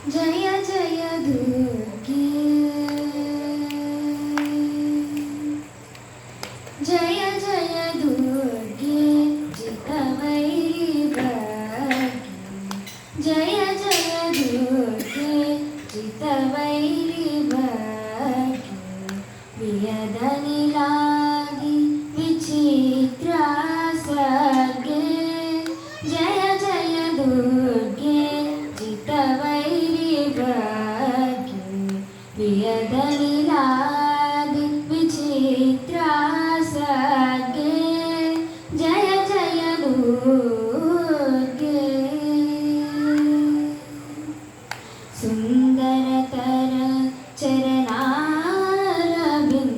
जय जय दुर्गे जय जय दुर्गे जितवैरि भाग्ये जय जय दुर्गे जितवैरि भाग्ये प्रियदनिलादि विचित्रा सर्गे जय जय दुर्गे जितवैरि भाग्ये प्रियदनिलादि विचित्रा सर्गे जय जय दुर्गे सुन्दरतर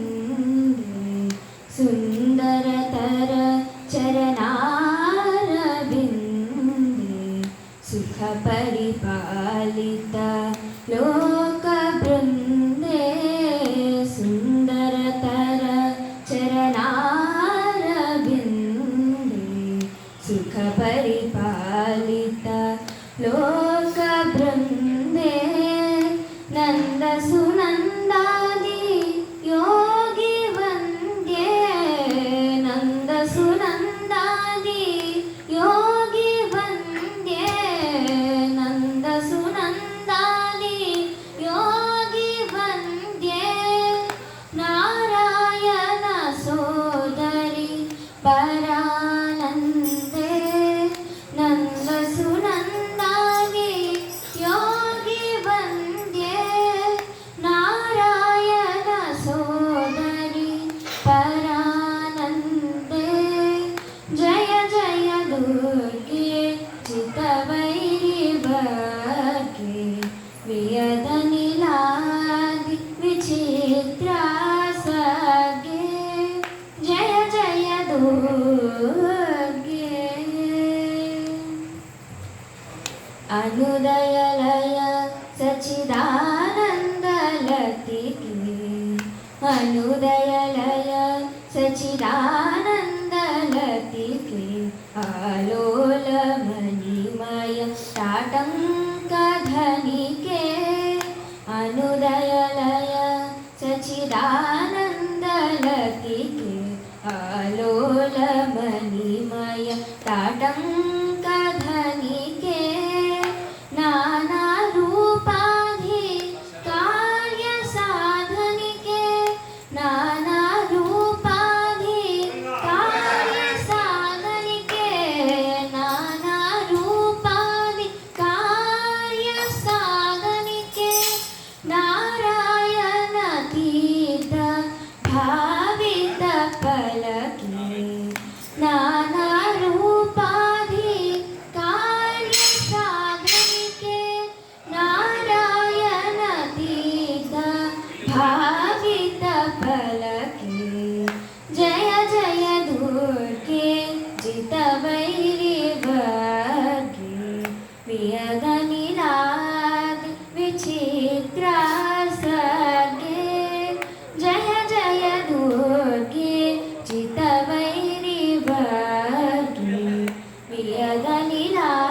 चरणारविन्दे सुन्दरतर चरणारविन्दे सुखपरिपालिता लोकवृन्दे सुन्दरतर चरणारविन्दे सुखपरिपालिता लोकवृन्दे नन्दसुनन्दादि योगी वन्द्ये नन्दसुनन्दादि योगी वन्द्ये नन्दसुनन्दादि योगी वन्द्ये नारायण सोदरि परानन्दे नन्दसुनन्दादि योगी वन्द्ये नारायण सोदरि परानन्दे जय जय दुर्गे जितवैरि भाग्ये प्रियदनिलादि विचित्रा सर्गे जय जय दुर्गे अनुदयलय सच्चिदानन्दलतिके अनुदयलय सच्चिदानन्दलतिके आलोलमणिमय ताटङ्कधनिके अनुदयलय सच्चिदानन्दलतिके आलोलमणिमय ताटङ्कधनिके नानारूपाधि कार्यसाधनिके नानारूपाधि कार्यसाधनिके नानारूपाधि कार्यसाधनिके नारायण तीर्थ भावित फलके नानारूपाधि कार्यसाधनिके नारायण तीर्थ भावित फलके जय जय दुर्गे जितवैरि भाग्ये प्रियदनिलादि विचित्रा सर्गे जय जय दुर्गे जितवैरि भाग्ये प्रियदनिलादि